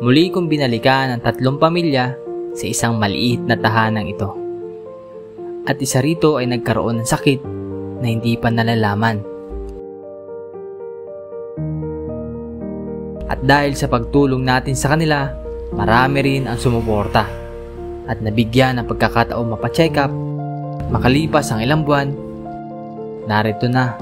Muli kong binalikan ang 3 pamilya sa isang maliit na tahanang ito. At isa rito ay nagkaroon ng sakit na hindi pa nalalaman. At dahil sa pagtulong natin sa kanila, marami rin ang sumuporta at nabigyan ng pagkakataong mapacheck up. Makalipas ang ilang buwan, narito na.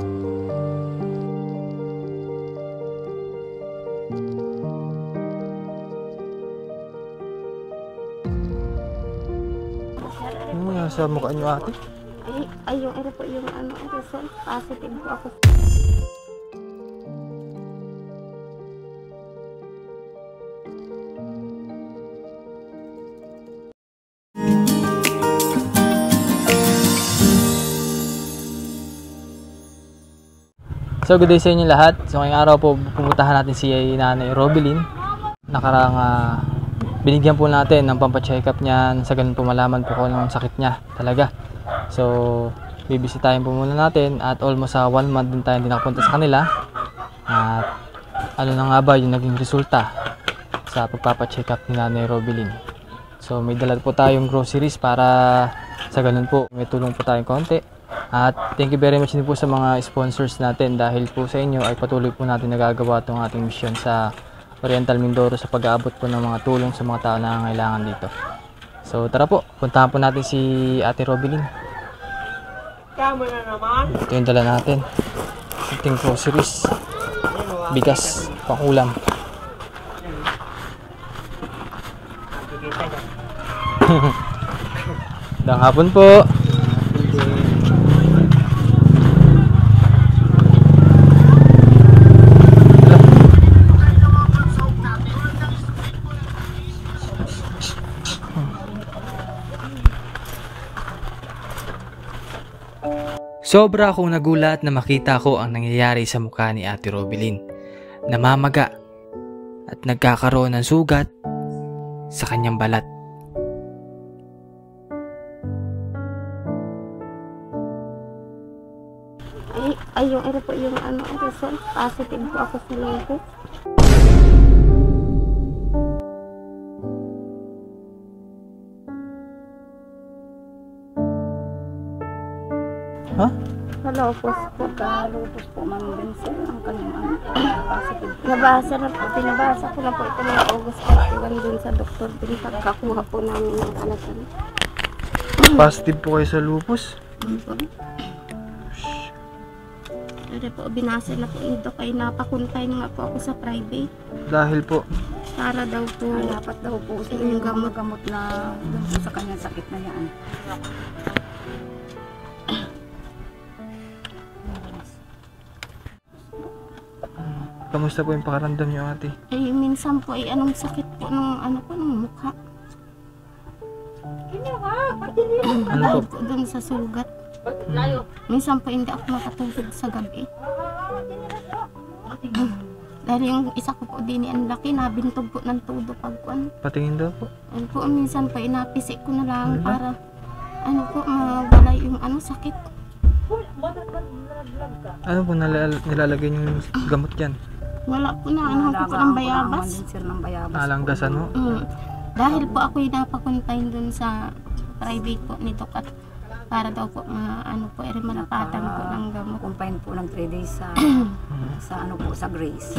Ano nga sa mukha niyo, ate? Ay, yung ito po yung result, positive po ako. So good day sa inyo lahat. So ngayong araw po pupuntahan natin si Nanay Robilyn. Nakarang binigyan po natin ng pampacheck up niyan, sa ganun po malaman po kung anong sakit niya talaga. So bibisitahin po muna natin at almost 1 month din tayo hindi nakapunta sa kanila. At ano na nga ba yung naging resulta sa pagpapacheck up ni Nanay Robilyn. So may dala po tayong groceries para sa ganun po may tulong po tayong konti. At thank you very much din po sa mga sponsors natin, dahil po sa inyo ay patuloy po natin nagagawa itong ating mission sa Oriental Mindoro sa pag-aabot po ng mga tulong sa mga tao na nangangailangan dito. So tara po, puntahan po natin si Ate Robilyn. Ito yung dala natin, ating groceries, bigas, pangulam. Magandang hapon po. Sobra akong nagulat na makita ko ang nangyayari sa mukha ni Ate Robilyn. Namamaga at nagkakaroon ng sugat sa kanyang balat. Ay, yung ito po yung result, positive po ako sa lupus. Ha? Sa lupus po. Lupus po, Ma'am Benzel, ang kanyang positive. Pinabasa ko na po ito ng August 31 dun sa doktor. Pinagkakuha po namin ng alatan. Positive po kayo sa lupus? Ano po, binasa na po ito kay napakuntay nga po ako sa private. Dahil po? Para daw po, dapat daw po yung gamot na dun po sa kanyang sakit na yan. Kamusta po yung pakaramdam niyo, ate? eh minsan po ay anong sakit po ng ng mukha. Ano po? Doon sa sugat. Minsan po hindi ako makatulog sa gabi. Dahil yung isa ko po din ang laki, nabintog po ng todo pagkuan. Patingin daw po? Ano po, minsan pa inapisik ko na lang para mawala yung sakit. Ano po nilalagay yung gamot yan? Wala po na, ko po ng bayabas. Alanggasan mo? Dahil po ako yung napakonfine dun sa private po nito at para daw po malapatan po ng gamot. Confine po ng 3 days sa Grace.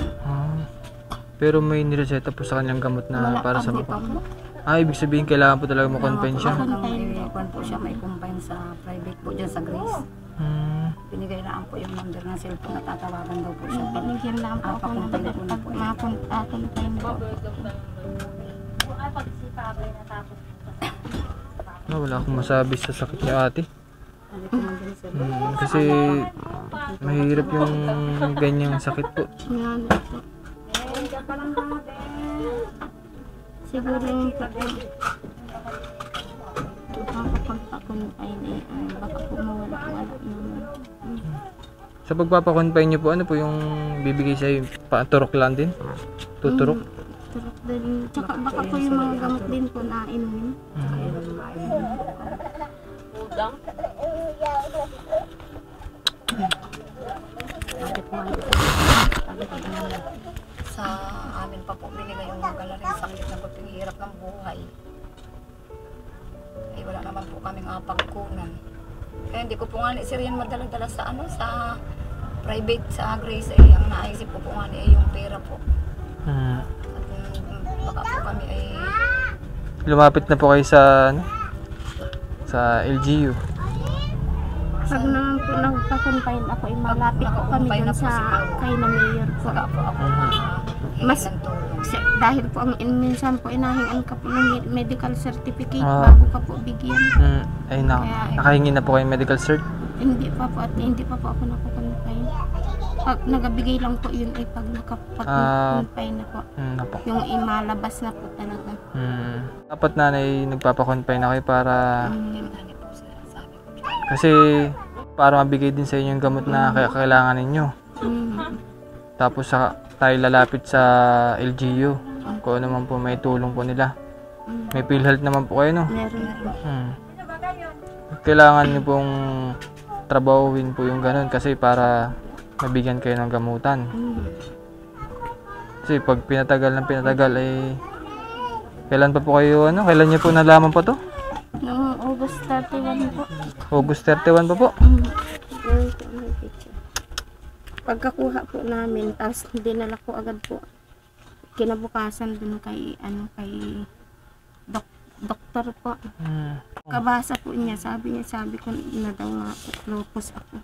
Pero may nireseta po sa kanyang gamot na Wala para sa po mukha? po. Ibig sabihin kailangan po talaga mo-confine siya? May po siya, may confine sa private po dyan sa Grace. Binigay lang po yung number ng cellphone na tatawagan daw po siya. Binigyan lang po ako ng pag mapunta-confine po. Wala akong masabi sa sakit niya, ate. Kasi mahirap yung ganyang sakit po. Yan po. Siguro yung makakapagpa-confine baka po mawala naman. Sa pagpapakonfine niyo po, ano po yung bibigay sa'yo? Turok lang din? Tuturok? Turok din. Tsaka baka po yung mga gamot din po na inumin. Sa amin pa po binigay yung magalaring sakit hirap ng buhay. Ay wala naman po kaming pagkunan. Kaya hindi ko po nga ni sir yan madala-dala sa sa private sa Grace ay ang naisip ko po nga ni ay yung pera po. At baka po kami ay Lumapit na po kayo sa sa LGU. Pag naman po nagpa-confine ako, malapit po kami dun sa kay na mayor po. saka po ako Mas, ng tulong. dahil po ang minsan po inahingan ka po ng medical certificate Ah. bago ka po bigyan. Ay nakahingi na po kayo medical cert. Hindi pa po at hindi pa po ako nakakonfine. Pag nagabigay lang po yun ay pag nakapag-confine na po. Napo. Yung imalabas na po talaga. Dapat nanay nagpapakonfine na kayo para Ano po sir, sabi ko. kasi para mabigay din sa inyo yung gamot na kailangan ninyo. Tapos tayo lalapit sa LGU kung ano man po may tulong po nila. May PhilHealth naman po kayo, no? Meron po. Kailangan niyo pong trabahuin po yung ganun kasi para mabigyan kayo ng gamutan. Kasi pag pinatagal ay kailan pa po kayo kailan niyo po nalaman pa to? Noong August 31 po. August 31 pa po? Meron po ang picture. Pagkakuha po namin, tapos dinala ko agad po kinabukasan dun kay doktor po. Kabasa po niya, sabi ko na daw nga po, lupus ako.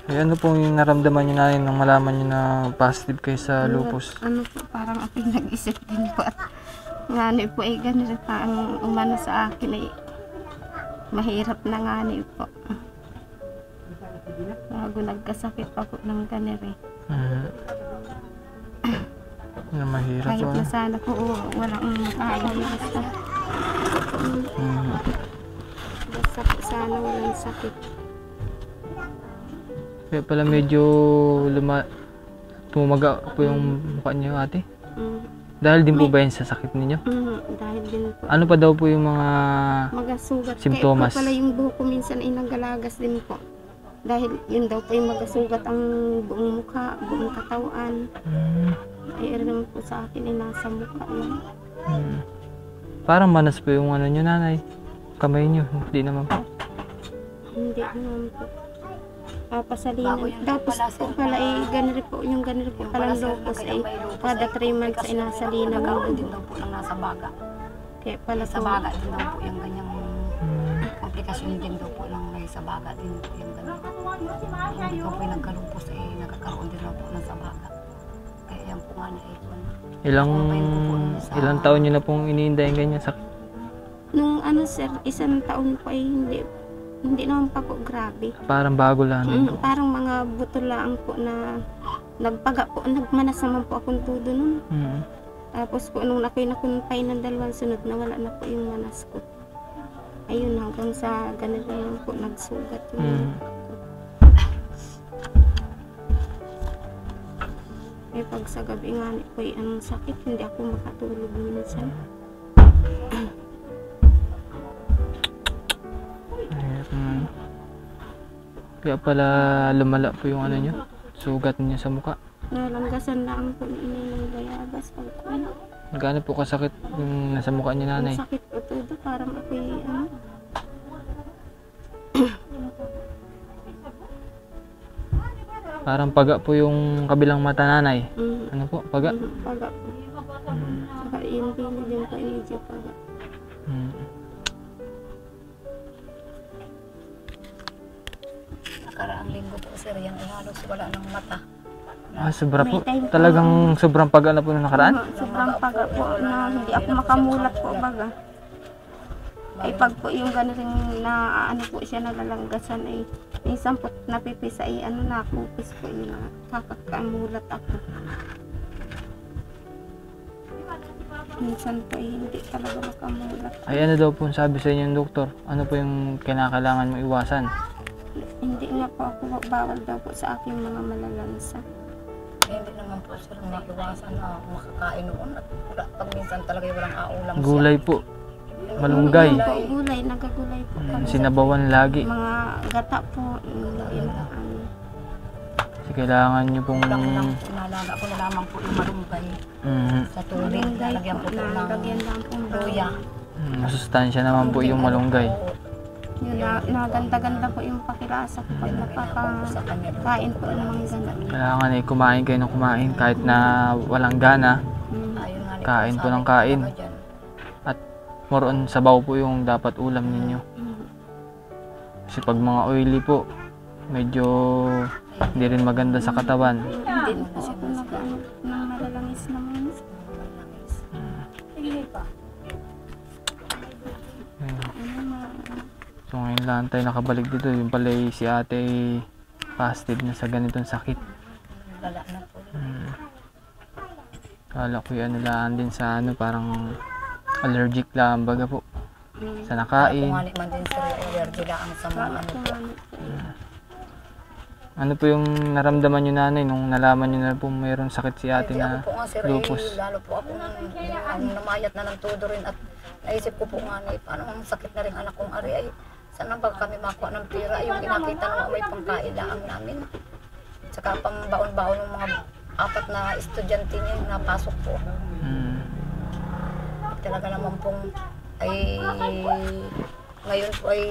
Ano po yung naramdaman niyo na nang malaman niyo na positive kayo sa lupus? Ano po, parang ako nag-isip din po at nga po ay ganun pa ang umano sa akin ay mahirap na nga po. Bago nagkasakit pa po ng ganere. Na mahirap Kahit po. na sana po walang makahayos basta. Basta po sana walang sakit. Kaya pala medyo tumaga po yung mukha niyo, ate. Dahil din po ba yan sa sakit ninyo? Dahil din po. Ano pa daw po yung mga Magasugat. simptomas? Kaya po pala yung buhok ko minsan ay nagalagas din po. Dahil yun daw po yung magasugat ang buong mukha, buong katawan. Ay naman po sa akin ay nasa mukha yun. Parang manas po yung ano nyo, nanay. Kamay nyo, hindi naman po. Hindi naman po. Pasalinan. Tapos po pala ay ganun po, yung ganun po palang lupus ay kada 3 months ay nasalina mo. Nagkaroon din daw po ng nasa baga. Kaya pala Sa po, baga din daw po yung ganyang komplikasyon din daw po ng may sa baga din po yung ganyan. Hindi ko po yung nagkalupos ay nagkakaroon din daw po ng sa baga. Kaya yan po nga na ipon. Ilang taon nyo na pong iniinda yung ganyan sakit? nung sir, 1 taon po ay hindi naman pa po grabe. Parang bago lang. Parang mga buto lang po na nagpaga po, nagmanas naman po akong tudo nun. Tapos po nung ako'y nakumpay ng 2 sunod, nawala na po yung manas ko. Ayun, hanggang sa ganito lang po nagsugat yung pag sa gabi nga po ang sakit, hindi ako makatulog minsan. Kaya pala lumala po yung ano nyo, sugat niyo sa mukha. Nalanggasan lang po ini ng bayabas pag kuno. Gaano po kasakit yung nasa mukha niyo, nanay? Ang sakit po todo, parang ako'y Parang paga po yung kabilang mata, nanay. Ano po, paga? Paga po. Saka yung pili din po, medyo paga. Nakaraang linggo po sir, yan ay halos wala ng mata. Sobra po. Talagang sobrang paga na po nung nakaraan? Sobrang paga po na hindi ako makamulat po baga. Ay pag po yung gano'n na po siya nalalanggasan ay minsan po napipisa ay nakupis po yun na kakakamulat ako. Minsan po ay hindi talaga makamulat. Ay ano daw po sabi sa inyo ng doktor? Ano po yung kinakailangan mo iwasan? Hindi nga po ako bawal daw po sa aking mga malalansa. Hindi naman po sir, maiwasan na makakain noon at pag minsan talaga walang aulang siya. Gulay po. Malunggay. Gulay, nagagulay po kami. Sinabawan lagi. Mga gata po. Kasi kailangan nyo pong alaga ko na lamang po yung malunggay sa tubig. Malunggay Lalagyan po po na ng lagyan lang po ng luya. Masustansya naman po yung malunggay. Yun, naganda-ganda po yung pakilasa ko pag napakain po ng mga ganap. Kailangan kumain kayo ng kumain kahit na walang gana. Ayun nga rin Kain po sabi ng ko kain. talaga dyan. At more on sabaw po yung dapat ulam ninyo. Kasi pag mga oily po, medyo hindi rin maganda sa katawan. Hindi mo na siya Ako nag-ano ng malalangis naman. So ngayon lang tayo nakabalik dito. Yung pala si ate ay positive na sa ganitong sakit. Lala na po. Kala ko yung ano lang din sa ano, parang allergic lang baga po. Sa nakain. Kung man din sir, allergy lang sa mga ano po. Ano po yung naramdaman nyo nanay nung nalaman nyo na po mayroong sakit si ate Hindi na ako po nga sir, lupus? lalo po ako nang namayat na ng todo rin at naisip ko po nga paano ang sakit na rin anak kong ari ay saan na ba kami makuha ng pira? Yung pinakita nung may pangkailangan namin. Tsaka pambaon-baon ng mga 4 na estudyante niya yung napasok po. Talaga naman pong ay ngayon po ay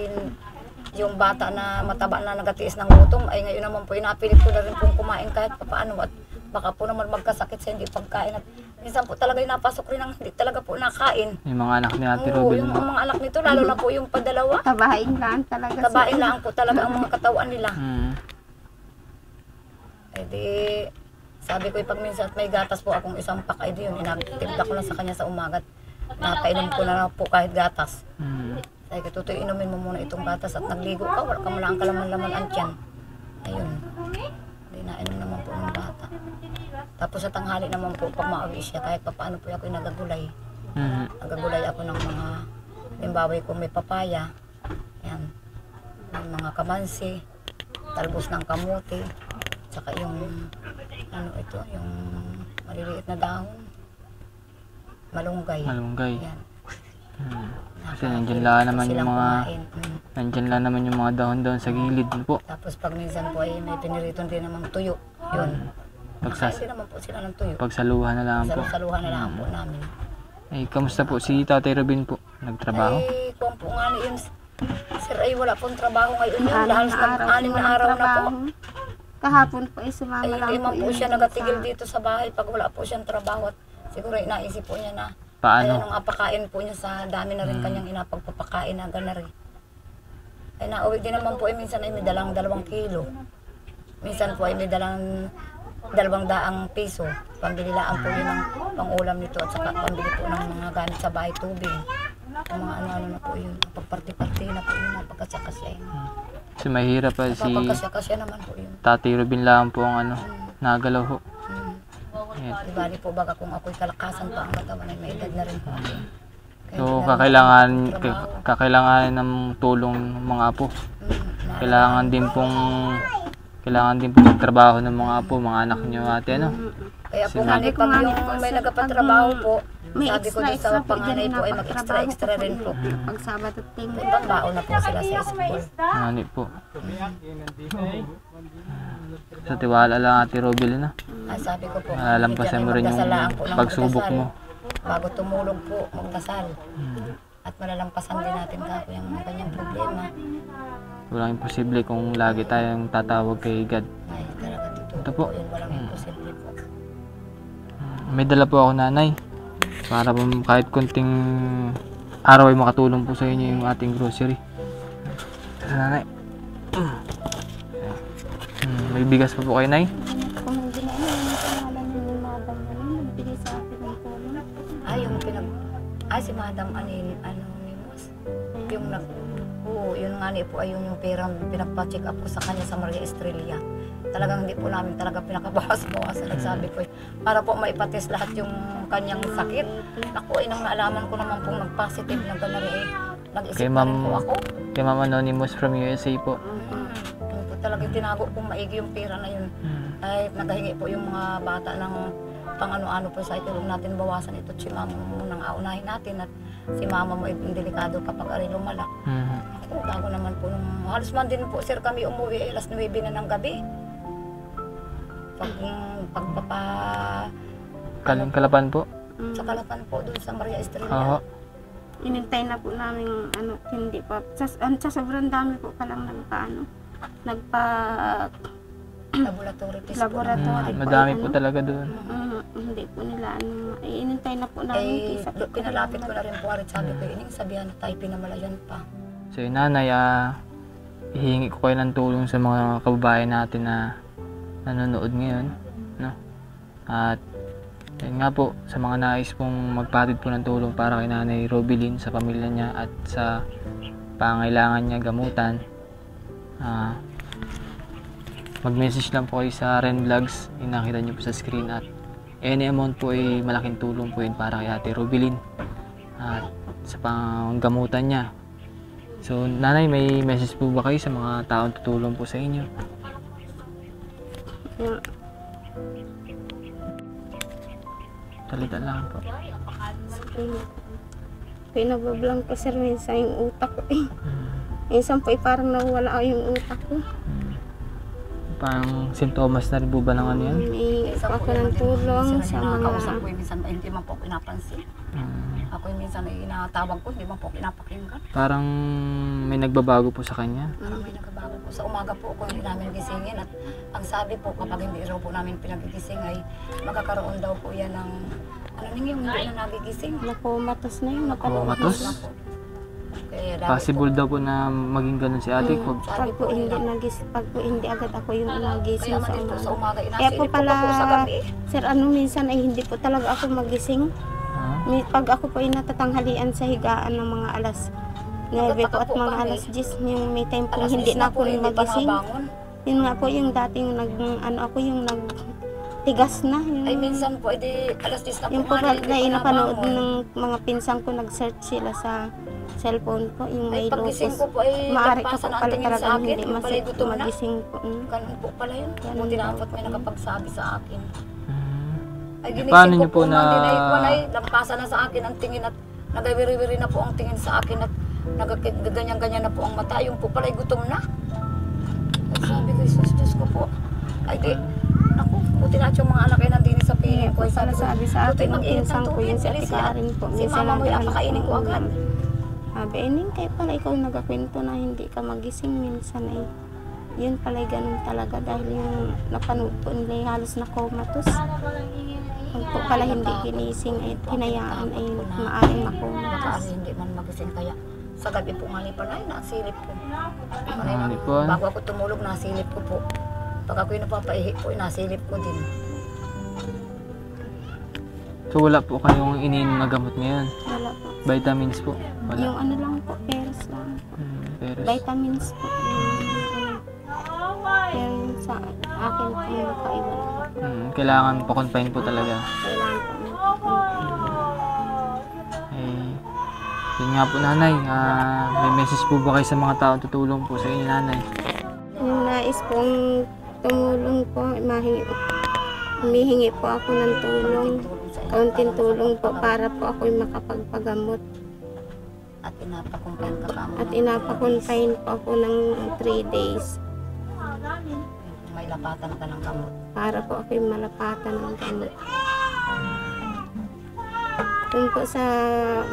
yung bata na mataba na nagatiis ng gutom ay ngayon naman po inapilit ko na rin pong kumain kahit paano at baka po naman magkasakit sa hindi pagkain at minsan po talaga yung napasok rin ang hindi talaga po nakain. Yung mga anak ni ate Oo, Robin. yung mga anak nito lalo na po yung padalawa. Tabahin lang talaga. Tabain lang po talaga ang mga katawan nila. Eh di, sabi ko pag minsan may gatas po akong isang pack ay di yun, inagtimpla ko na sa kanya sa umagat. Napainom ko na po kahit gatas. Sabi ko, Tutoy, inumin mo muna itong gatas at nagligo ka, wala ka mo lang kalaman-laman ang tiyan. Ayun, hindi nainom naman po ng bata. Tapos sa tanghali naman po, pag maawi siya, kahit paano po ako nagagulay. Nagagulay ako ng mga, limbawi ko may papaya, yan, may mga kamansi, talbos ng kamote, saka yung, ano ito, yung maliliit na dahon, malunggay. Malunggay. Yan. Kasi nandyan lang naman yung Silang mga kumain. nandyan lang naman yung mga dahon-dahon sa gilid po. Tapos pag minsan po ay may piniriton din namang tuyo. Yun. Nakasi naman po sila ng tuyo. Pagsaluhan na lang po. Saluhan na lang po namin. Eh, kamusta po si Tatay Robin po? Nagtrabaho? Ay, kung po nga yun, sir ay wala pong trabaho ngayon yun. Dahil sa 6 na araw na po. Kahapon po ay sumama Ay, lang hindi man po yung siya isa. nagatigil dito sa bahay pag wala po siyang trabaho. At siguro inaisip po niya na Paano? nung apakain po niya sa dami na rin kanyang inapagpapakain na gana rin. Ay nauwi din naman po ay minsan ay may dalang 2 kilo. Minsan po ay may dalang 200 piso. Pambili lang po yun ng pangulam nito at saka pambili po ng mga gamit sa bahay, tubig. Yung mga ano-ano na po yun. Pagparti-parti na po yun. Napagkasya-kasya yun. Kasi mahirap pa si Napagkasya-kasya naman po yun. Tatay Robin lang po ang ano, nagalaw ho. Di bali po baga kung ako'y kalakasan pa ang katawan ay may edad na rin po ako. Kaya So hindi na rin kakailangan ako magtrabaho. kakailangan ng tulong ng mga apo. Kailangan din pong magtrabaho ng mga apo, mga anak niyo ate ano. Kaya po Sinabi nga ko pag nga yung po, may sir, nagapatrabaho po, may sabi ko doon sa extra po panganay dyan po ay na mag-extra rin po. Pag Sabado at Linggo. May pambaon na po sila sa school. Ano po. Sa tiwala lang ate Robin na. Ay, sabi ko po, Malalampasan mo rin yung magdasalaan po ng pagsubok magdasal. mo. Bago tumulog po, magdasal. At malalampasan din natin kako yung kanyang problema. Walang imposible kung lagi tayong tatawag kay God. Ay, talaga Ito totoo po. po yun, walang imposible po. May dala po ako nanay. Para po kahit konting araw ay makatulong po sa inyo yung ating grocery. Nanay. May bigas pa po kayo, nay? Kung hindi na yung pangalan yung madam na yun, nagbigay sa akin ng tulong. Ay, yung si Madam Anonymous. Yung oo, yun nga ni po ay yung perang pinagpa-check up ko sa kanya sa Maria Estrella. Talagang hindi po namin talaga pinakabawas-bawas. Nagsabi ko para po maipatest lahat yung kanyang sakit. Naku, nang naalaman ko naman pong nag-positive na gano'n eh. Nag-isip Kay na rin Ma'am- po ako. Kay Ma'am Anonymous from USA po. Yun po talagang tinago kong maigi yung pera na yun. Ay, naghahingi po yung mga bata ng pang ano-ano po sa itulong natin bawasan ito. Si mama mo munang aunahin natin at si mama mo ay delikado kapag ari lumala. Ako, bago naman po nung halos man din po sir kami umuwi ay alas 9 na ng gabi. pagpapa Kalapan po? sa Kalapan po doon sa Maria Oo. Estrella. Inintay na po namin hindi pa. Sa sobrang dami po palang nagpa Laboratory test po. laboratory po. Madami po talaga doon. Hindi po nila inintay na po namin kaysa Pinalapit ko na rin po arit sabi ko, ining sabihan na tayo pinamalayan pa. So yun, nanay, hihingi ko kayo ng tulong sa mga kababayan natin na nanonood ngayon, no? At yun nga po, sa mga nais pong magpatid po ng tulong para kay Nanay Robilin, sa pamilya niya at sa pangailangan niya gamutan, mag-message lang po kayo sa Ren Vlogs, yung nakita niyo po sa screen, at any amount po ay malaking tulong po yun para kay Ate Robilin at sa panggamutan niya. So, Nanay, may message po ba kayo sa mga taong tutulong po sa inyo? Salita lang po. Pinabablang ko sir minsan yung utak ko eh. Minsan po parang nawala yung utak ko. Parang sintomas na rin po ba ng ano yan? May ako ng tulong sa mga Kausap ko minsan hindi man po pinapansin. Ako minsan ay inatawag ko, hindi man po pinapakinggan. Parang may nagbabago po sa kanya. Parang may nagbabago po. Sa umaga po ako hindi namin gisingin at ang sabi po kapag hindi raw po namin pinagigising ay magkakaroon daw po yan ng yung hindi na nagigising. nakomatos na yun. Comatose? Na po. Kaya dami Possible daw po na maging ganun si ate. Pag po hindi agad ako yung Kaya nagising naman dito sa umaga, Kaya po inasilip ko pa po sa pala, gabi. sir, minsan ay hindi po talaga ako magising. Pag ako po ay natatanghalian sa higaan ng mga alas 9 po at mga alas 10, yung may time po Alas hindi 10 na ako hindi pa magising. nakabangon. Yun nga po yung dating ako yung nagtigas na. Yung, Ay minsan po, edi alas 10 na po yung po nga, na hindi pa napanood nabangon. ng mga pinsang ko, nag-search sila sa cellphone ko, yung Ay may pagising ko locus. po ay Maaari ka lampasan po ang pala tingin sa talagang akin. hindi Yung pala masip gutom na. magising po. Ganun po pala yun. Ganun Buti na daw apat may po. nakapagsabi sa akin. Ay Paano ginising niyo ko po po na- man din ay kunay, lampasan na sa akin ang tingin at nagawiri-wiri na po ang tingin sa akin at nagaganyan-ganyan na po ang mata. Yung po pala ay gutom na. Ay sabi ko, Diyos ko po. Ay di, naku, buti na yung mga anak ay nandini sa piling ko. Ay Sabi sa buti akin, ng mag-init ng pinsang ko tubig. yun si Ate Felicia. Karen po. Si mama mo ay apakainin ko agad. Sabi, Ening, kayo pala ikaw nagakwento na hindi ka magising minsan ay. Yun pala ganun talaga dahil yung napanood po nila ay halos na comatose. Kung po pala hindi ginising ay hinayaan ay maaaring Baka makomatose. hindi man magising kaya. Sa gabi po nga ni Panay, nasilip ko. Panay Ah, na, Lipon. bago ako tumulog, nasilip ko po. Pag ako'y napapaihi po, nasilip ko din. So wala po kayong iniinom na gamot ngayon? Wala po. Vitamins po? Yung Wala. lang po, peras lang po. Pero Vitamins po. Pero yung sa akin po yung nakaiwan. kailangan po confine po talaga. Kailangan po Yun nga po, Nanay, may message po ba kayo sa mga taong tutulong po sa inyo, Nanay? yung nais pong tumulong po, humihingi po ako ng tulong. Kaunting tulong po para po ako'y makapagpagamot. At pinapakumpayan ka pa. At inapakonfine po ako ng 3 days May lapatan ka ng kamot. para po ako'y malapatan ng gamot. Dun po sa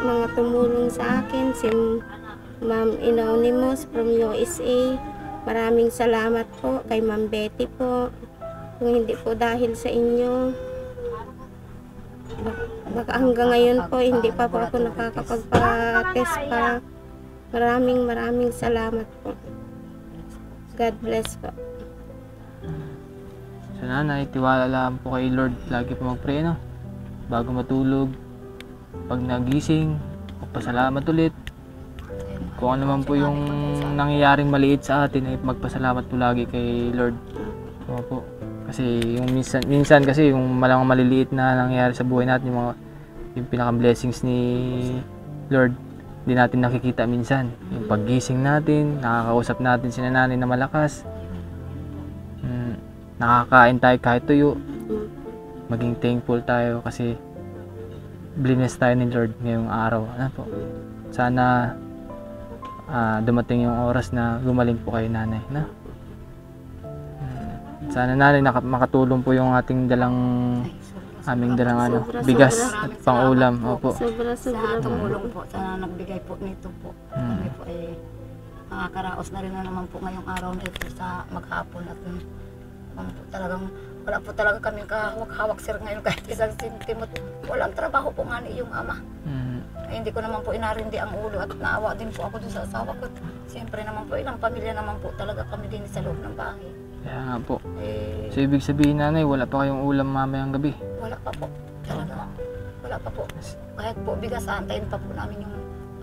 mga tumulong sa akin, si Ma'am Anonymous from USA. Maraming salamat po kay Ma'am Betty po. Kung hindi po dahil sa inyo, baka hanggang ngayon po hindi pa po ako nakakapagpa-test pa. Maraming salamat po. God bless po. So, Nanay, tiwala lang po kay Lord. Lagi po mag-pray, no? Bago matulog, pag nagising, magpasalamat ulit. Kung ano man po yung nangyayaring maliit sa atin, ay magpasalamat po lagi kay Lord. Oo po. Kasi yung minsan kasi yung malang maliliit na nangyayari sa buhay natin, yung pinaka-blessings ni Lord, hindi natin nakikita minsan. Yung paggising natin, nakakausap natin si nanay na malakas. Nakakain tayo kahit tuyo. Maging thankful tayo kasi blessed tayo ni Lord ngayong araw. Ano po? Sana dumating yung oras na gumaling po kayo, Nanay, na? sana nanay makatulong po yung ating dalang aming dalang bigas at pang-ulam. Opo. Sobra. Sa tumulong po, sa nagbigay po nito po. Kami po ay nakakaraos na rin na naman po ngayong araw na ito sa maghapon at talagang wala po talaga kami kahawak-hawak sir ngayon kahit isang sentimo. Walang trabaho po nga ni yung ama. Ay, hindi ko naman po inarindi ang ulo at naawa din po ako dun sa asawa ko. Siyempre naman po ilang pamilya naman po talaga kami din sa loob ng bahay. Kaya nga po. So ibig sabihin nanay, wala pa kayong ulam mamayang gabi? Wala pa po. Talaga. Wala pa po. Kahit po bigas, antayin pa po namin yung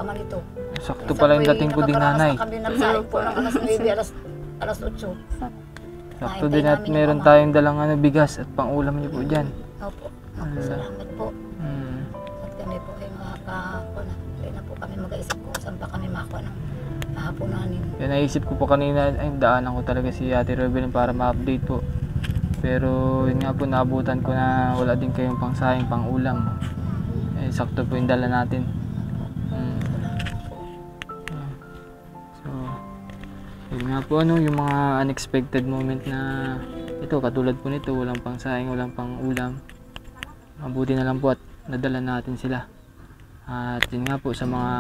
ama nito. Sakto pala yung dating ko din nanay. Kami nagsaing po ng alas 9, alas 8. Sakto din at meron tayong dalang bigas at pang-ulam niyo po dyan. Opo. Salamat po. At kami po ay makakakuna. Hindi na po kami mag-aisip kung saan pa kami makakuha ng hapunanin. Kaya naisip ko po kanina, ay daanan ko talaga si Ate Robelyn para ma-update po. Pero yun nga po, naabutan ko na wala din kayong pangsahing, pang-ulam. Eh, sakto po yung dala natin. So, yun nga po yung mga unexpected moment na ito, katulad po nito, walang pangsahing, walang pang-ulam. Mabuti na lang po at nadala natin sila. At yun nga po, sa mga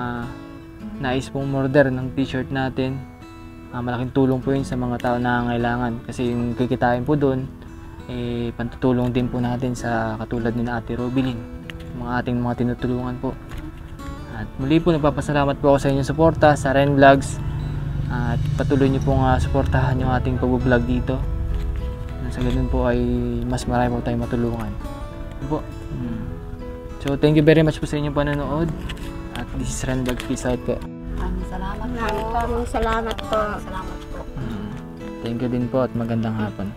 nais pong order ng t-shirt natin, malaking tulong po yun sa mga tao na nangangailangan kasi yung kikitain po doon pantutulong din po natin sa katulad ni Ate Robelyn, mga ating mga tinutulungan po. At muli po nagpapasalamat po ako sa inyong suporta sa Ren Vlogs at patuloy niyo pong suportahan yung ating pag-vlog dito. Sa ganun po ay mas marami po tayong matulungan po. So thank you very much po sa inyong panonood. At this is Ren Vlogs. Peace out po. Maraming salamat po. Maraming salamat po. Salamat po. Thank you din po at magandang hapon.